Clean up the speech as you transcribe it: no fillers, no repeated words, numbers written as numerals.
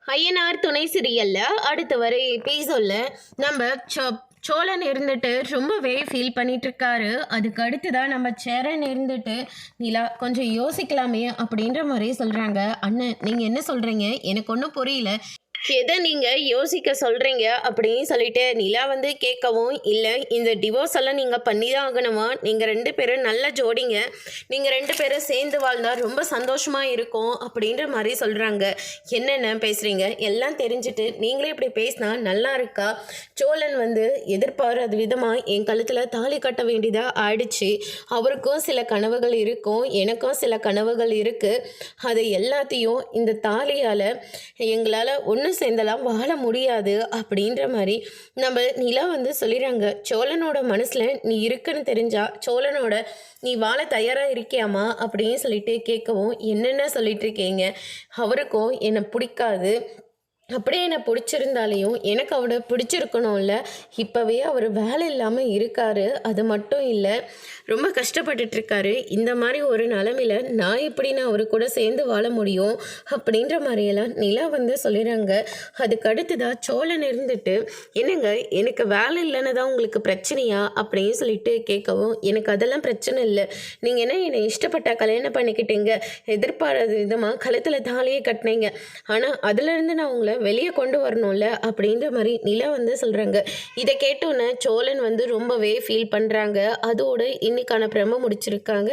ஐயனார் துணை சீரியல்ல அடுத்து வர எபிசோட்ல நம்ம சோழன் இருந்துட்டு ரொம்பவே ஃபீல் பண்ணிட்டு இருக்காரு. அதுக்கு அடுத்துதான் நம்ம சேரன் இருந்துட்டு நிலா கொஞ்சம் யோசிக்கலாமே அப்படின்ற மாதிரி சொல்றாங்க. அண்ணன் நீங்க என்ன சொல்றீங்க, எனக்கு ஒன்றும் புரியல, எதை நீங்கள் யோசிக்க சொல்கிறீங்க அப்படின்னு சொல்லிட்டு நிலா வந்து கேட்கவும், இல்லை இந்த டிவோர்ஸ் எல்லாம் நீங்கள் பண்ணி தான் ஆகணுமா, நீங்கள் ரெண்டு பேரும் நல்ல ஜோடிங்க, நீங்கள் ரெண்டு பேரும் சேர்ந்து வாழ்ந்தால் ரொம்ப சந்தோஷமாக இருக்கும் அப்படின்ற மாதிரி சொல்கிறாங்க. என்னென்ன பேசுகிறீங்க, எல்லாம் தெரிஞ்சுட்டு நீங்களே இப்படி பேசினா நல்லா இருக்கா? சோழன் வந்து எதிர்பாராத விதமாக என் கழுத்தில் தாலி கட்ட வேண்டியதாக ஆயிடுச்சு. அவருக்கும் சில கனவுகள் இருக்கும், எனக்கும் சில கனவுகள் இருக்குது. அது எல்லாத்தையும் இந்த தாலியால் எங்களால் ஒன்று சேர்ந்தெல்லாம் வாழ முடியாது அப்படின்ற மாதிரி நம்ம நிலா வந்து சொல்லிடுறாங்க. சோழனோட மனசில் நீ இருக்குன்னு தெரிஞ்சா சோழனோட நீ வாழ தயாராக இருக்கியாமா அப்படின்னு சொல்லிட்டு கேட்கவும், என்னென்ன சொல்லிட்டு இருக்கீங்க, அவருக்கும் என்னை பிடிக்காது, அப்படியே என்னை பிடிச்சிருந்தாலையும் எனக்கு அவரை பிடிச்சிருக்கணும்ல. இப்போவே அவர் வேலை இல்லாமல் இருக்கார், அது மட்டும் இல்லை ரொம்ப கஷ்டப்பட்டுட்ருக்காரு. இந்த மாதிரி ஒரு நிலமையில நான் எப்படி நான் அவர் கூட சேர்ந்து வாழ முடியும் அப்படின்ற மாதிரியெல்லாம் நிலா வந்து சொல்லிடுறாங்க. அதுக்கு அடுத்ததாக சோழன் இருந்துட்டு, என்னங்க எனக்கு வேலை இல்லைன்னு தான் உங்களுக்கு பிரச்சனையா அப்படின்னு சொல்லிட்டு கேட்கவும், எனக்கு அதெல்லாம் பிரச்சனை இல்லை, நீங்கள் என்ன என்னை இஷ்டப்பட்ட கல்யாணம் பண்ணிக்கிட்டீங்க, எதிர்பாராத விதமாக கழுத்தில் தாலியே கட்டினீங்க, ஆனால் அதுலேருந்து நான் உங்களை வெளியே கொண்டு வரணும்ல அப்படின்ற மாதிரி நிலா வந்து சொல்கிறாங்க. இதை கேட்டோன்னே சோழன் வந்து ரொம்பவே ஃபீல் பண்ணுறாங்க. அதோடு இன்னைக்கான பிரம முடிச்சிருக்காங்க.